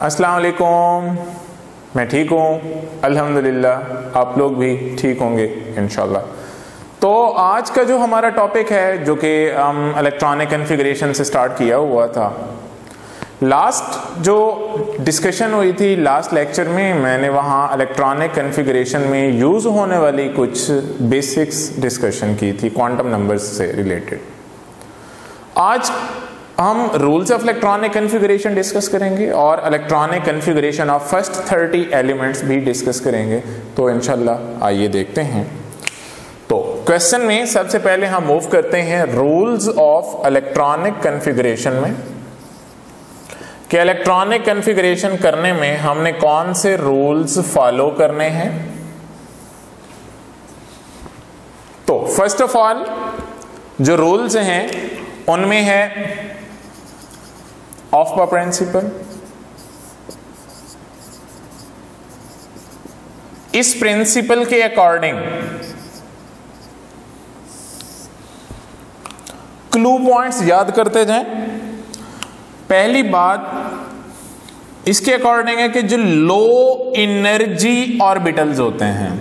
अस्सलाम वालेकुम। मैं ठीक हूँ अल्हम्दुलिल्लाह, आप लोग भी ठीक होंगे इंशाल्लाह। तो आज का जो हमारा टॉपिक है, जो कि हम इलेक्ट्रॉनिक कॉन्फ़िगरेशन से स्टार्ट किया हुआ था, लास्ट जो डिस्कशन हुई थी लास्ट लेक्चर में, मैंने वहाँ इलेक्ट्रॉनिक कॉन्फ़िगरेशन में यूज़ होने वाली कुछ बेसिक्स डिस्कशन की थी क्वांटम नंबर्स से रिलेटेड। आज हम rules of electronic configuration discuss करेंगे और electronic configuration of first 30 elements भी डिस्कस करेंगे। तो इंशाल्लाह आइए देखते हैं। तो क्वेश्चन में सबसे पहले हम मूव करते हैं रूल्स ऑफ इलेक्ट्रॉनिक कॉन्फ़िगरेशन में, कि इलेक्ट्रॉनिक कॉन्फ़िगरेशन करने में हमने कौन से रूल्स फॉलो करने हैं। तो फर्स्ट ऑफ ऑल जो रूल्स हैं उनमें है ऑफ्मा प्रिंसिपल। इस प्रिंसिपल के अकॉर्डिंग क्लू पॉइंट्स याद करते जाएं। पहली बात इसके अकॉर्डिंग है कि जो लो एनर्जी ऑर्बिटल्स होते हैं,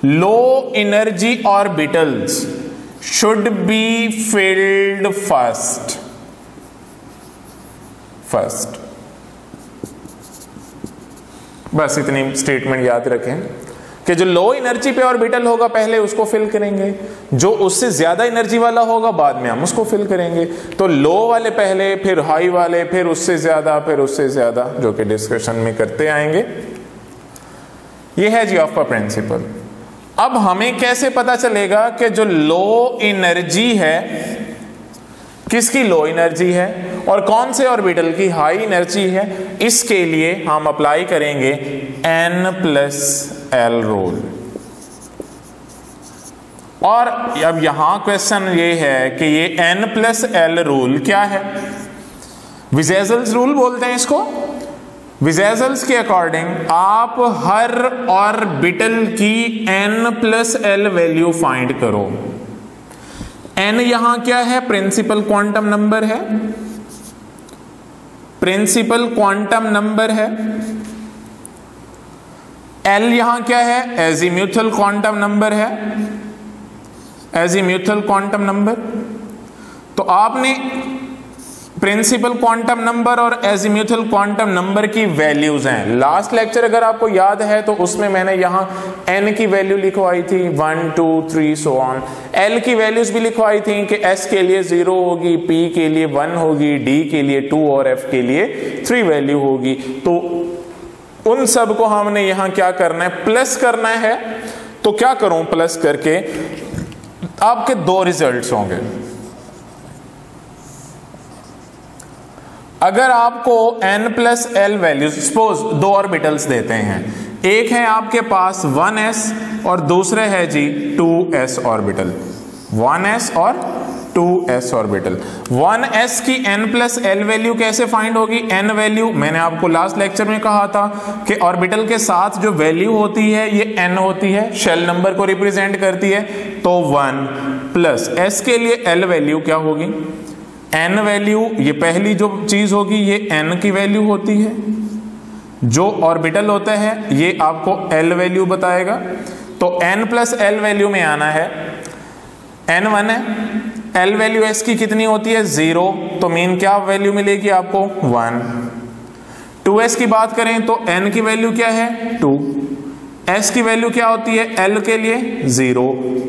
low energy orbitals should be filled first. बस इतनी स्टेटमेंट याद रखें कि जो लो एनर्जी पे ऑर्बिटल होगा पहले उसको फिल करेंगे, जो उससे ज्यादा एनर्जी वाला होगा बाद में हम उसको फिल करेंगे। तो लो वाले पहले, फिर हाई वाले, फिर उससे ज्यादा, फिर उससे ज्यादा, जो कि डिस्कशन में करते आएंगे। ये है जी ऑफ्मा प्रिंसिपल। अब हमें कैसे पता चलेगा कि जो लो एनर्जी है किसकी लो एनर्जी है और कौन से ऑर्बिटल की हाई एनर्जी है? इसके लिए हम अप्लाई करेंगे n+l रूल। और अब यहां क्वेश्चन ये है कि ये n+l रूल क्या है? विज़ेजल्स रूल बोलते हैं इसको। विज़ेजल्स के अकॉर्डिंग आप हर ऑर्बिटल की n+l वैल्यू फाइंड करो। n यहां क्या है? प्रिंसिपल क्वांटम नंबर है, प्रिंसिपल क्वांटम नंबर है। l यहां क्या है? एजीम्यूथल क्वांटम नंबर है, एजीम्यूथल क्वांटम नंबर। तो आपने प्रिंसिपल क्वांटम नंबर और एजीम्यूथल क्वांटम नंबर की वैल्यूज हैं। लास्ट लेक्चर अगर आपको याद है तो उसमें मैंने यहां n की वैल्यू लिखवाई थी 1 2 3 सो ऑन। l की वैल्यूज भी लिखवाई थी कि s के लिए 0 होगी, p के लिए 1 होगी, d के लिए 2 और f के लिए 3 वैल्यू होगी। तो उन सब को हमने यहां क्या करना है? प्लस करना है। तो क्या करूं? प्लस करके आपके दो रिजल्ट्स होंगे। अगर आपको n+l वैल्यूज, सपोज दो ऑर्बिटल्स देते हैं, एक है आपके पास 1s और दूसरे है जी 2s ऑर्बिटल, 1s और 2s ऑर्बिटल। 1s की n+l वैल्यू कैसे फाइंड होगी? n वैल्यू मैंने आपको लास्ट लेक्चर में कहा था कि ऑर्बिटल के साथ जो वैल्यू होती है ये n होती है, शेल नंबर को रिप्रेजेंट करती है। तो 1 प्लस s के लिए l वैल्यू क्या होगी? n वैल्यू, ये पहली जो चीज होगी ये n की वैल्यू होती है। जो ऑर्बिटल होता है ये आपको l वैल्यू बताएगा। तो n+l वैल्यू में आना है, n1 है, l वैल्यू s की कितनी होती है? 0। तो मीन क्या वैल्यू मिलेगी आपको? 1। 2s की बात करें तो n की वैल्यू क्या है? 2। s की वैल्यू क्या होती है l के लिए? 0।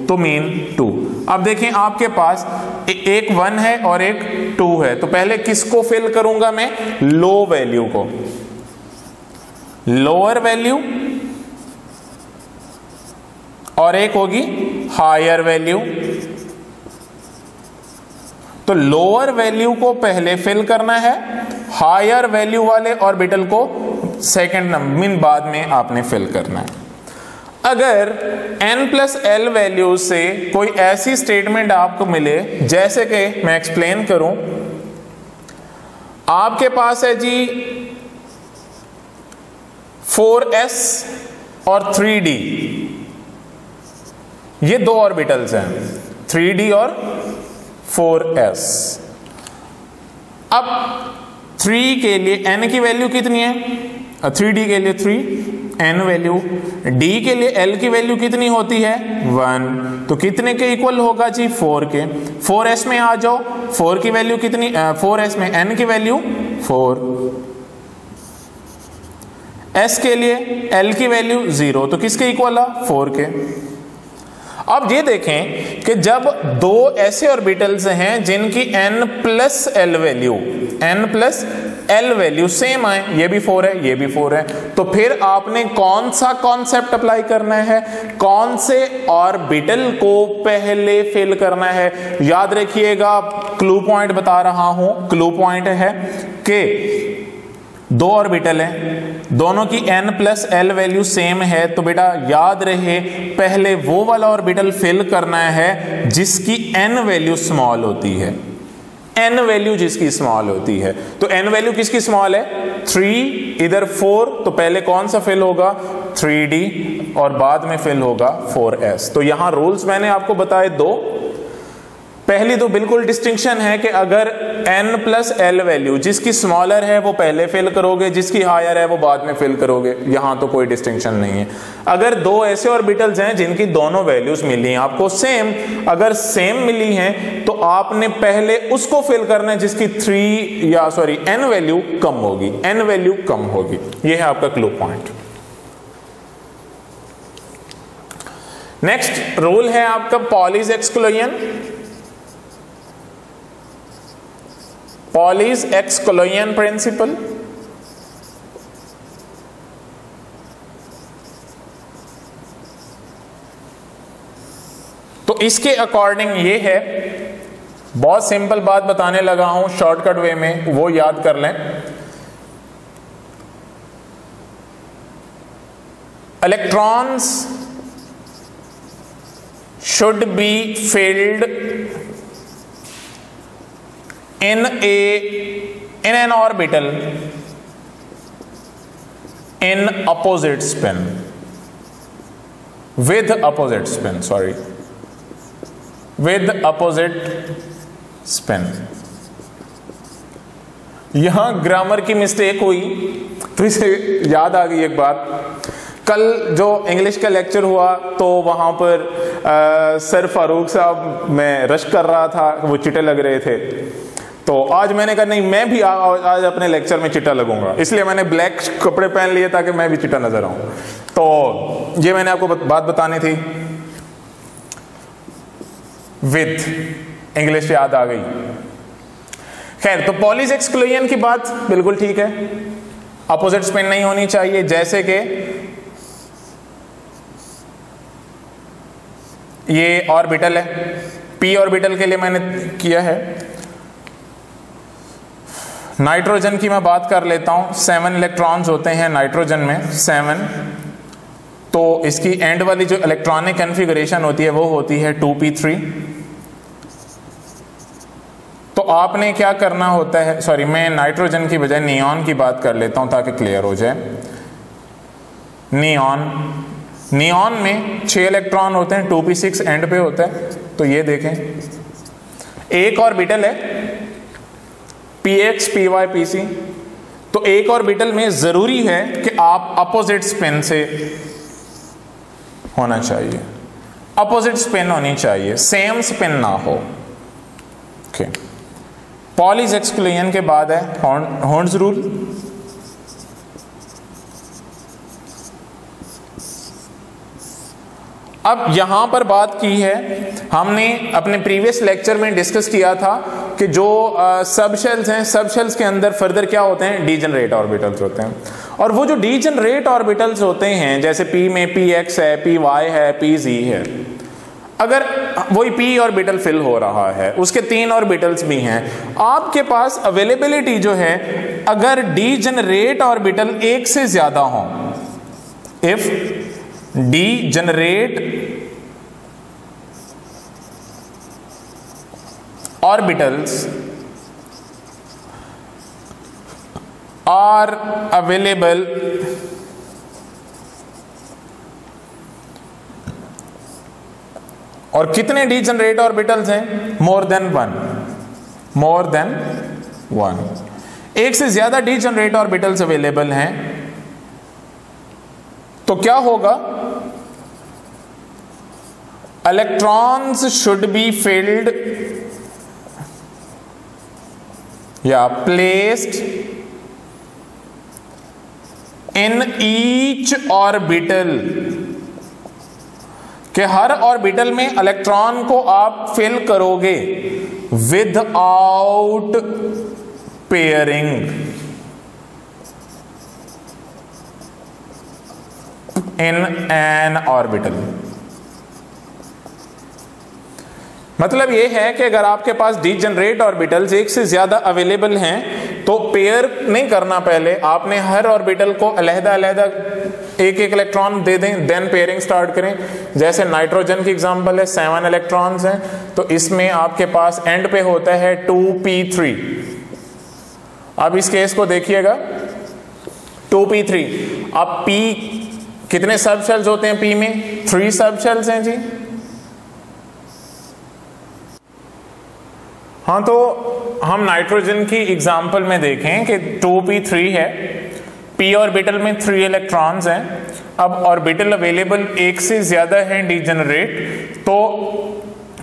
तो मीन 2। अब देखें आपके पास एक 1 है और एक 2 है, तो पहले किसको फिल करूंगा मैं? लो वैल्यू को, लोअर वैल्यू, और एक होगी हायर वैल्यू। तो लोअर वैल्यू को पहले फिल करना है, हायर वैल्यू वाले ऑर्बिटल को सेकंड नंबर मीन बाद में आपने फिल करना है। अगर n+l वैल्यू से कोई ऐसी स्टेटमेंट आपको मिले, जैसे कि मैं एक्सप्लेन करूं, आपके पास है जी 4s और 3d, ये दो ऑर्बिटल्स हैं 3d और 4s। अब 3 के लिए n की वैल्यू कितनी है, 3d के लिए 3 n वैल्यू, d के लिए l की वैल्यू कितनी होती है 1, तो कितने के इक्वल होगा जी 4 के। 4s में आ जाओ, 4 की वैल्यू कितनी, 4s में n की वैल्यू 4, s के लिए l की वैल्यू 0, तो किसके इक्वल है 4 के। अब ये देखें कि जब दो ऐसे ऑर्बिटल्स हैं जिनकी n plus l value, n plus l value same आए, ये भी 4 है ये भी 4 है, तो फिर आपने कौन सा कॉन्सेप्ट अप्लाई करना है, कौन से ऑर्बिटल को पहले फिल करना है। याद रखिएगा, क्लू पॉइंट बता रहा हूं, क्लू पॉइंट है कि दो ऑर्बिटल हैं, दोनों की n plus l value same है, तो बेटा याद रहे पहले वो वाला ऑर्बिटल फिल करना है जिसकी n वैल्यू स्मॉल होती है, n वैल्यू जिसकी स्मॉल होती है। तो n वैल्यू किसकी स्मॉल है 3, इधर 4, तो पहले कौन सा फिल होगा 3d और बाद में फिल होगा 4s। तो यहां रूल्स मैंने आपको बताए दो। पहली तो बिल्कुल डिस्टिंक्शन है कि अगर n प्लस l वैल्यू जिसकी स्मॉलर है वो पहले फिल करोगे, जिसकी हायर है वो बाद में फिल करोगे, यहां तो कोई डिस्टिंक्शन नहीं है। अगर दो ऐसे ऑर्बिटल्स हैं जिनकी दोनों वैल्यूज मिली हैं आपको सेम, अगर सेम मिली हैं तो आपने पहले उसको फिल करना है जिसकी n वैल्यू कम होगी, n वैल्यू कम होगी। यह है आपका क्लू पॉइंट। नेक्स्ट रूल है आपका Pauli's exclusion. Pauli's exclusion principle. तो इसके अकॉर्डिंग ये है, बहुत सिंपल बात बताने लगा हूं शॉर्टकट वे में, वो याद कर लें। Electrons should be field in an orbital in opposite spin, with opposite spin, with opposite spin। यहां ग्रामर की मिस्टेक हुई तो इसे याद आ गई एक बात। कल जो इंग्लिश का लेक्चर हुआ तो वहां पर सर फारूक साहब मैं रश कर रहा था, वो चिटे लग रहे थे, तो आज मैंने कहा नहीं मैं भी आज अपने लेक्चर में चिट्टा लगूंगा, इसलिए मैंने ब्लैक कपड़े पहन लिए ताकि मैं भी चिट्टा नजर आऊं। तो ये मैंने आपको बात बतानी थी, विद इंग्लिश याद आ गई। खैर, तो पॉलीज एक्सक्लूजन की बात बिल्कुल ठीक है, अपोजिट स्पिन नहीं होनी चाहिए। जैसे कि ये ऑर्बिटल है, p ऑर्बिटल के लिए मैंने किया है। नाइट्रोजन की मैं बात कर लेता हूं, 7 इलेक्ट्रॉन्स होते हैं नाइट्रोजन में, 7। तो इसकी एंड वाली जो इलेक्ट्रॉनिक कॉन्फ़िगरेशन होती है वो होती है 2p3। तो आपने क्या करना होता है, सॉरी मैं नाइट्रोजन की बजाय नियॉन की बात कर लेता हूं ताकि क्लियर हो जाए। नियॉन में 6 इलेक्ट्रॉन होते हैं, 2p6 एंड पे होता है। तो ये देखें, एक ऑर्बिटल है px py pc, तो एक ऑर्बिटल में जरूरी है कि आप अपोजिट स्पिन से होना चाहिए, अपोजिट स्पिन होनी चाहिए, सेम स्पिन ना हो। ओके, पॉलीज एक्सक्लूजन के बाद है हॉर्न्स रूल। अब यहां पर बात की है, हमने अपने प्रीवियस लेक्चर में डिस्कस किया था कि जो सब शेल्स हैं, सब शेल्स के अंदर फर्दर क्या होते हैं, डीजनरेट ऑर्बिटल्स होते हैं। और वो जो डीजनरेट ऑर्बिटल्स होते हैं, जैसे p में px है, py है, pz है, अगर वही p ऑर्बिटल फिल हो रहा है, उसके 3 ऑर्बिटल्स भी हैं, आपके पास अवेलेबिलिटी जो है, अगर डीजनरेट ऑर्बिटल एक से ज्यादा हो, if degenerate orbitals are available और कितने डीजनरेट ऑर्बिटल्स हैं, मोर देन वन। एक से ज्यादा डीजेनरेट ऑर्बिटल्स अवेलेबल हैं, तो क्या होगा? इलेक्ट्रॉन्स शुड बी फिल्ड या प्लेस्ड इन ईच ऑर्बिटल, कि हर ऑर्बिटल में इलेक्ट्रॉन को आप फिल करोगे without pairing in an orbital. मतलब यह है कि अगर आपके पास डीजेनरेट ऑर्बिटल्स एक से ज्यादा अवेलेबल हैं तो पेयर नहीं करना, पहले आपने हर ऑर्बिटल को अलग-अलग एक एक इलेक्ट्रॉन दे दें, देन पेयरिंग स्टार्ट करें। जैसे नाइट्रोजन की एग्जांपल है, 7 इलेक्ट्रॉन्स हैं, तो इसमें आपके पास एंड पे होता है 2p3। अब इस केस को देखिएगा 2p3। अब p कितने सब शेल्स होते हैं? p में 3 सब शेल्स हैं जी। हाँ, तो हम नाइट्रोजन की एग्जांपल में देखें कि 2p3 है, p ऑर्बिटल में 3 इलेक्ट्रॉन्स हैं। अब ऑर्बिटल अवेलेबल एक से ज्यादा है डीजेनरेट, तो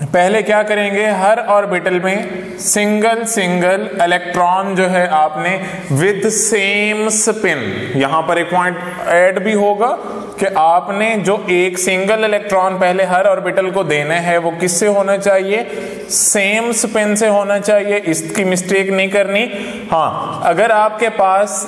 पहले क्या करेंगे? हर ऑर्बिटल में सिंगल इलेक्ट्रॉन जो है आपने विद सेम स्पिन, यहां पर एक पॉइंट ऐड भी होगा कि आपने जो एक सिंगल इलेक्ट्रॉन पहले हर ऑर्बिटल को देना है वो किससे होना चाहिए? सेम स्पिन से होना चाहिए, इसकी मिस्टेक नहीं करनी। हाँ, अगर आपके पास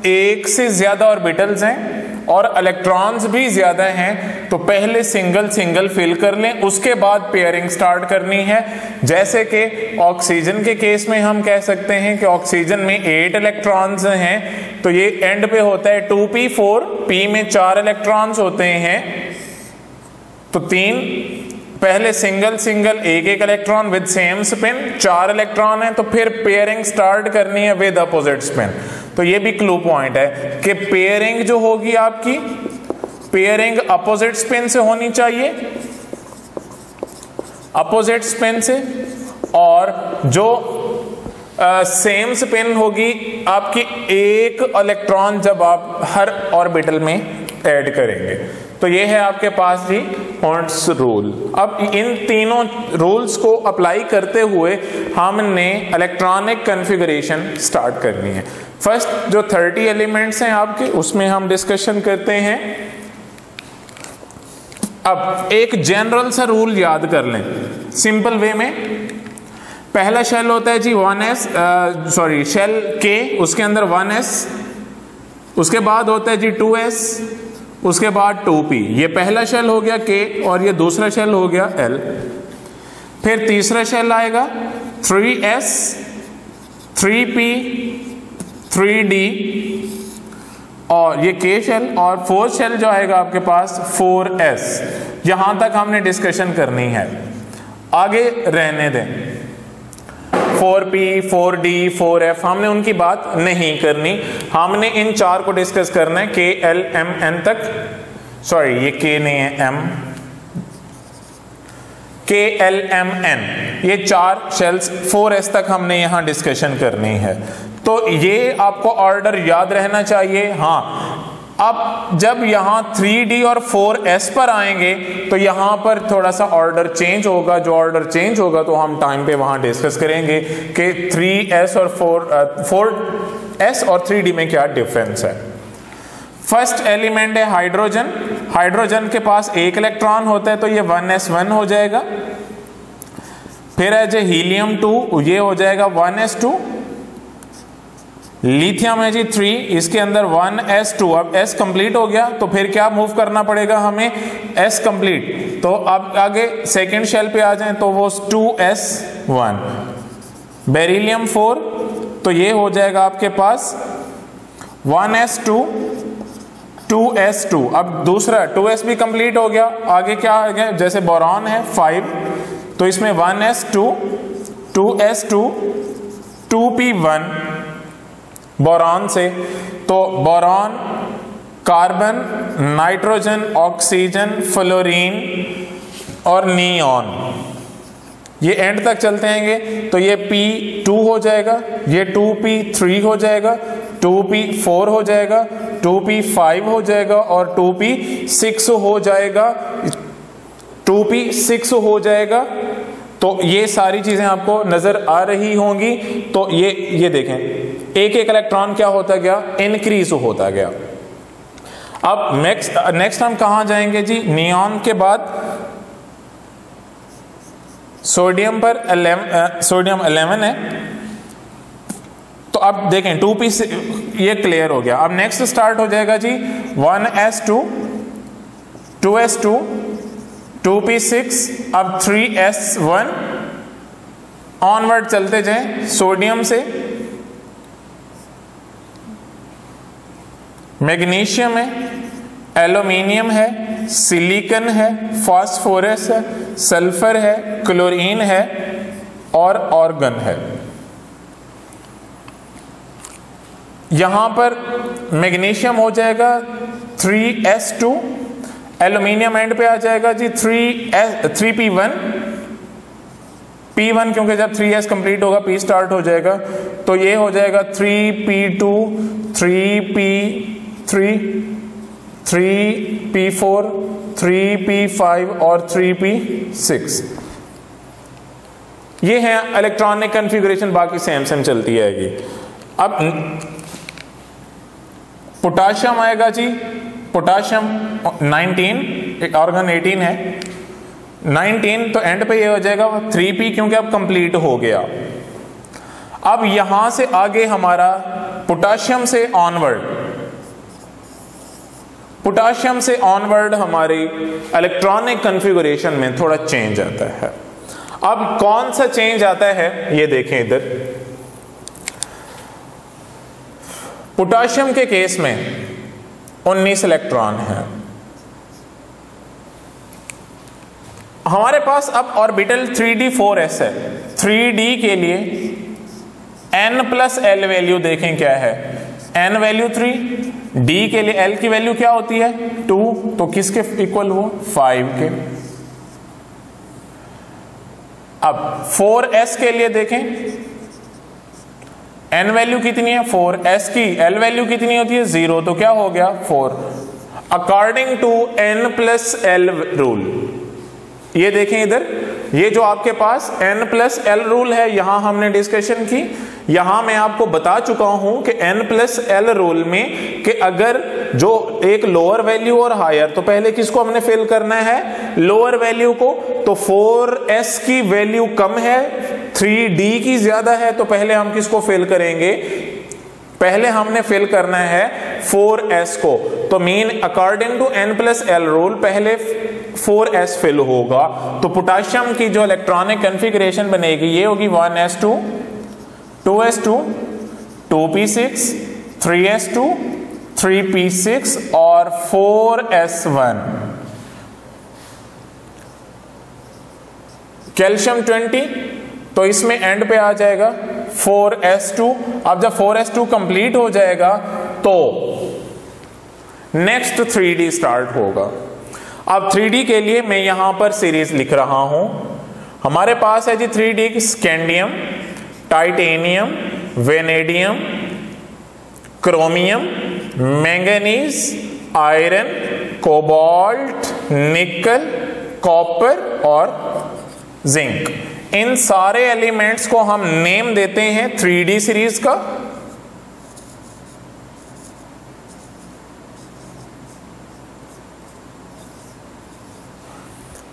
एक से ज्यादा ऑर्बिटल्स हैं और इलेक्ट्रॉन्स भी ज्यादा हैं तो पहले सिंगल फिल कर लें, उसके बाद पेयरिंग स्टार्ट करनी है। जैसे कि ऑक्सीजन के केस में हम कह सकते हैं कि ऑक्सीजन में 8 इलेक्ट्रॉन्स हैं, तो ये एंड पे होता है 2p4, p में 4 इलेक्ट्रॉन्स होते हैं, तो 3 पहले सिंगल एक electron with same spin, 4 electron है तो फिर पेयरिंग स्टार्ट करनी है विद अपोजिट स्पिन। तो ये भी क्लू पॉइंट है कि पेयरिंग जो होगी आपकी, पेयरिंग अपोजिट स्पिन से होनी चाहिए, अपोजिट स्पिन से, और जो सेम स्पिन होगी आपकी एक इलेक्ट्रॉन जब आप हर ऑर्बिटल में ऐड करेंगे। तो ये है आपके पास जी हॉर्न्स रूल। अब इन तीनों रूल्स को अप्लाई करते हुए हमने इलेक्ट्रॉनिक कॉन्फ़िगरेशन स्टार्ट करनी है। फर्स्ट जो 30 एलिमेंट्स हैं आपके, उसमें हम डिस्कशन करते हैं। अब एक जनरल सा रूल याद कर लें सिंपल वे में। पहला शेल होता है जी 1s, शेल k, उसके अंदर 1s, उसके बाद होता है जी 2s, उसके बाद 2p। ये पहला शेल हो गया k और ये दूसरा शेल हो गया l। फिर तीसरा शेल आएगा 3s, 3p, 3d और ये k शेल, और फोर्थ शेल जो आएगा आपके पास 4s। यहां तक हमने डिस्कशन करनी है, आगे रहने दें। 4p, 4d, 4f हमने उनकी बात नहीं करनी, हमने इन 4 को डिस्कस करना है k, l, m, n तक। सॉरी, ये k नहीं है, m, k, l, m, n, ये 4 शेल्स 4s तक हमने यहां डिस्कशन करनी है। तो ये आपको ऑर्डर याद रहना चाहिए। हाँ, अब जब यहां 3d और 4s पर आएंगे तो यहां पर थोड़ा सा ऑर्डर चेंज होगा। जो ऑर्डर चेंज होगा तो हम टाइम पे वहां डिस्कस करेंगे कि 3s और 4s और 3d में क्या डिफरेंस है। फर्स्ट एलिमेंट है हाइड्रोजन। हाइड्रोजन के पास 1 इलेक्ट्रॉन होता है तो ये 1s1 हो जाएगा। फिर है जो हीलियम 2, ये हो जाएगा 1s2। लिथियम है जी 3, इसके अंदर 1s2। अब s कंप्लीट हो गया तो फिर क्या मूव करना पड़ेगा हमें? s complete. तो अब आगे सेकेंड शेल पे आ जाएं तो वो 2s1। बेरिलियम 4, तो ये हो जाएगा आपके पास 1s2, 2s2। अब दूसरा 2s भी कंप्लीट हो गया, आगे क्या आ गया? जैसे बोरॉन है 5, तो इसमें 1s2, 2s2, 2p1 बोरॉन से। तो boron, carbon, nitrogen, oxygen, fluorine और नियॉन, ये एंड तक चलते आएंगे तो ये P2 हो जाएगा, ये 2P3 हो जाएगा, 2P4 हो जाएगा, 2P5 हो जाएगा और 2P6 हो जाएगा, 2P6 हो जाएगा। तो ये सारी चीजें आपको नजर आ रही होंगी। तो ये देखें, एक एक इलेक्ट्रॉन क्या होता गया, इंक्रीज होता गया। अब नेक्स्ट हम कहां जाएंगे जी, नियॉन के बाद सोडियम पर सोडियम 11 है। तो अब देखें 2p ये क्लियर हो गया। अब नेक्स्ट स्टार्ट हो जाएगा जी 1s2, 2s2, 2p6, अब 3s1 ऑनवर्ड चलते जाएं। सोडियम से मैग्नीशियम है, एल्यूमिनियम है, सिलिकॉन है, फास्फोरस है, सल्फर है, क्लोरीन है और ऑर्गन है। यहां पर मैग्नीशियम हो जाएगा 3s2, एल्यूमिनियम एंड पे आ जाएगा जी 3p1, p1 क्योंकि जब 3s कंप्लीट होगा p स्टार्ट हो जाएगा, तो ये हो जाएगा 3p2, 3p3, 3p4, 3p5 और 3p6। ये है इलेक्ट्रॉनिक कॉन्फ़िगरेशन, बाकी सेम चलती आएगी। अब पोटाशियम आएगा जी, पोटाशियम 19, ऑर्गन 18 है, 19, तो एंड पे ये हो जाएगा 3p क्योंकि अब कंप्लीट हो गया। अब यहां से आगे हमारा पोटाशियम से ऑनवर्ड हमारी इलेक्ट्रॉनिक कॉन्फ़िगरेशन में थोड़ा चेंज आता है। अब कौन सा चेंज आता है ये देखें इधर। पोटाशियम के केस में 19 इलेक्ट्रॉन है। हमारे पास अब ऑर्बिटल 3d4s है। 3d के लिए n+l वैल्यू देखें क्या है, n वैल्यू 3, d के लिए l की वैल्यू क्या होती है 2, तो किसके इक्वल वो 5 के। अब 4s के लिए देखें, n वैल्यू कितनी है 4, s की l वैल्यू कितनी होती है 0, तो क्या हो गया 4। अकॉर्डिंग टू n+l रूल, ये देखें इधर, ये जो आपके पास n+l रूल है, यहां हमने डिस्कशन की, यहां मैं आपको बता चुका हूं कि n+l रूल में कि अगर जो एक लोअर वैल्यू और हायर, तो पहले किसको हमने फिल करना है लोअर वैल्यू को, तो 4s की वैल्यू कम है, 3d की ज्यादा है, तो पहले हम किसको फिल करेंगे, पहले हमने फिल करना है 4s को। तो mean according to n+l rule पहले 4s फिल होगा। तो पोटाशियम की जो इलेक्ट्रॉनिक कॉन्फ़िगरेशन बनेगी ये होगी 1s2, 2s2, 2p6, 3s2, 3p6 और 4s1। कैल्शियम 20, तो इसमें एंड पे आ जाएगा 4s2। अब जब 4s2 कंप्लीट हो जाएगा तो नेक्स्ट 3d स्टार्ट होगा। अब 3d के लिए मैं यहां पर सीरीज लिख रहा हूं। हमारे पास है जी 3d scandium, titanium, vanadium, chromium, manganese, iron, cobalt, निकल, कॉपर और जिंक। इन सारे एलिमेंट्स को हम नेम देते हैं 3d सीरीज का।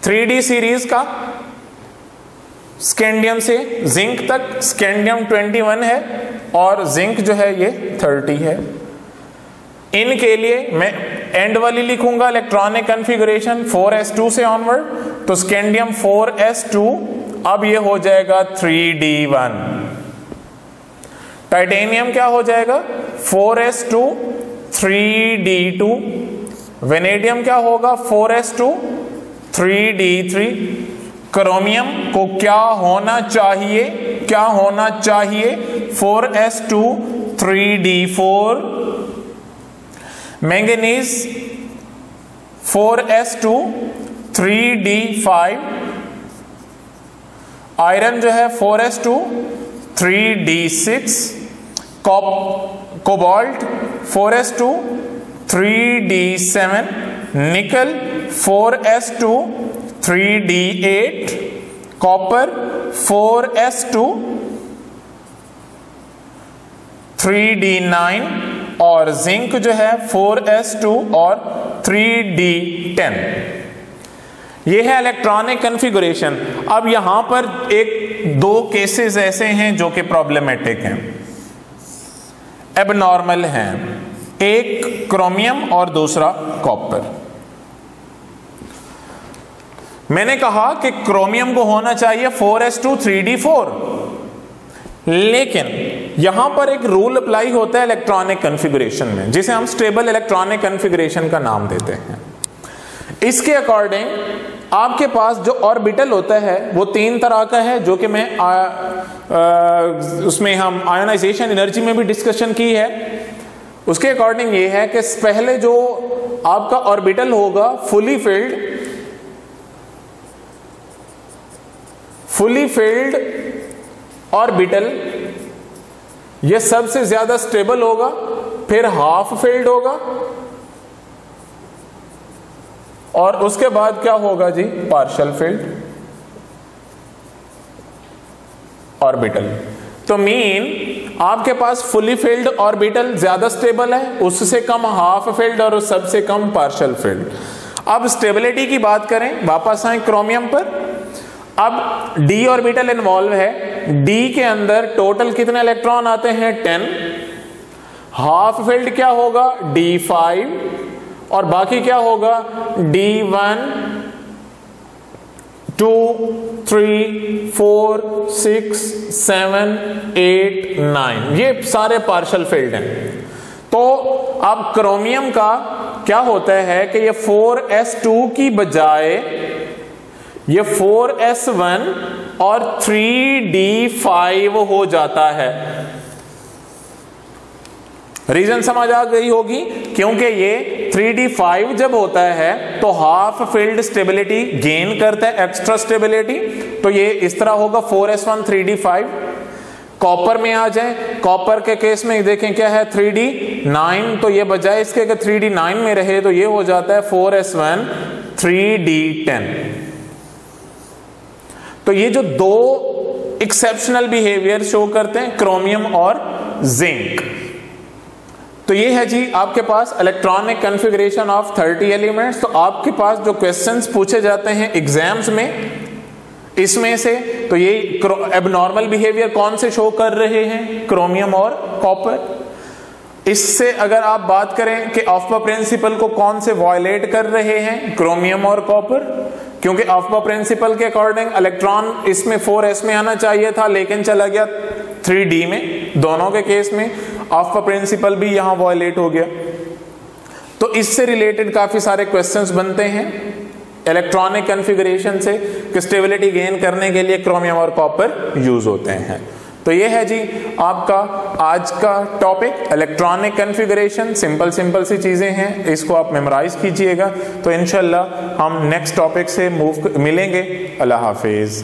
थ्री डी सीरीज का स्कैंडियम से जिंक तक, स्कैंडियम 21 है और जिंक जो है ये 30 है। इनके लिए मैं एंड वाली लिखूंगा इलेक्ट्रॉनिक कॉन्फ़िगरेशन 4s2 से ऑनवर्ड, तो स्कैंडियम 4s2 अब ये हो जाएगा 3d1। टाइटेनियम क्या हो जाएगा 4s2 3d2। वेनेडियम क्या होगा 4s2 3d3। क्रोमियम को क्या होना चाहिए, क्या होना चाहिए 4s2 3d4। Manganese 4s2 3d5 iron जो है 4s2 3d6, cobalt 4s2 3d7, निकल 4s2 3d8, copper 4s2 3d9 और जिंक जो है 4s2 और 3d10। ये है इलेक्ट्रॉनिक कॉन्फ़िगरेशन। अब यहां पर दो केसेस ऐसे हैं जो कि प्रॉब्लमेटिक हैं, एबनॉर्मल हैं, एक क्रोमियम और दूसरा कॉपर। मैंने कहा कि क्रोमियम को होना चाहिए 4s2 3d4, लेकिन यहां पर एक रूल अप्लाई होता है इलेक्ट्रॉनिक कॉन्फ़िगरेशन में, जिसे हम स्टेबल इलेक्ट्रॉनिक कॉन्फ़िगरेशन का नाम देते हैं। इसके अकॉर्डिंग आपके पास जो ऑर्बिटल होता है वो 3 तरह का है, जो कि मैं उसमें हम आयोनाइजेशन एनर्जी में भी डिस्कशन की है। उसके अकॉर्डिंग ये है कि पहले जो आपका ऑर्बिटल होगा फुली फिल्ड ऑर्बिटल, यह सबसे ज्यादा स्टेबल होगा, फिर हाफ फिल्ड होगा, और उसके बाद क्या होगा जी, पार्शियल फिल्ड ऑर्बिटल। तो मीन आपके पास फुली फिल्ड ऑर्बिटल ज्यादा स्टेबल है, उससे कम हाफ फिल्ड और सबसे कम पार्शियल फिल्ड। अब स्टेबिलिटी की बात करें, वापस आए क्रोमियम पर। अब डी ऑर्बिटल इन्वॉल्व है, डी के अंदर टोटल कितने इलेक्ट्रॉन आते हैं, 10। हाफ फिल्ड क्या होगा, d5, और बाकी क्या होगा, d1 2 3 4 6 7 8 9, ये सारे पार्शियल फिल्ड हैं। तो अब क्रोमियम का क्या होता है कि ये 4s2 की बजाय ये 4s1 और 3d5 हो जाता है। रीजन समझ आ गई होगी, क्योंकि ये 3d5 जब होता है तो हाफ फील्ड स्टेबिलिटी गेन करता है, एक्स्ट्रा स्टेबिलिटी। तो ये इस तरह होगा 4s1 3d5। कॉपर में आ जाए, कॉपर के केस में देखें क्या है, 3d9, तो ये बजाय इसके कि 3d9 में रहे तो ये हो जाता है 4s1 3d10। तो ये जो दो एक्सेप्शनल बिहेवियर शो करते हैं, क्रोमियम और जिंक। तो ये है जी आपके पास इलेक्ट्रॉनिक कॉन्फ़िगरेशन ऑफ 30 एलिमेंट्स। तो आपके पास जो क्वेश्चंस पूछे जाते हैं एग्जाम्स में, इसमें से तो ये एबनॉर्मल बिहेवियर कौन से शो कर रहे हैं, क्रोमियम और कॉपर। इससे अगर आप बात करें कि ऑफ्मा प्रिंसिपल को कौन से वायलेट कर रहे हैं, क्रोमियम और कॉपर, क्योंकि ऑफ्मा प्रिंसिपल के अकॉर्डिंग इलेक्ट्रॉन इसमें 4s में आना चाहिए था, लेकिन चला गया 3d में। दोनों के केस में ऑफ्मा प्रिंसिपल भी यहां वायलेट हो गया। तो इससे रिलेटेड काफी सारे क्वेश्चंस बनते हैं इलेक्ट्रॉनिक कॉन्फ़िगरेशन से कि स्टेबिलिटी गेन करने के लिए क्रोमियम और कॉपर यूज होते हैं। तो ये है जी आपका आज का टॉपिक, इलेक्ट्रॉनिक कॉन्फ़िगरेशन। सिंपल सी चीजें हैं, इसको आप मेमोराइज कीजिएगा। तो इंशाल्लाह हम नेक्स्ट टॉपिक से मिलेंगे। अल्लाह हाफिज।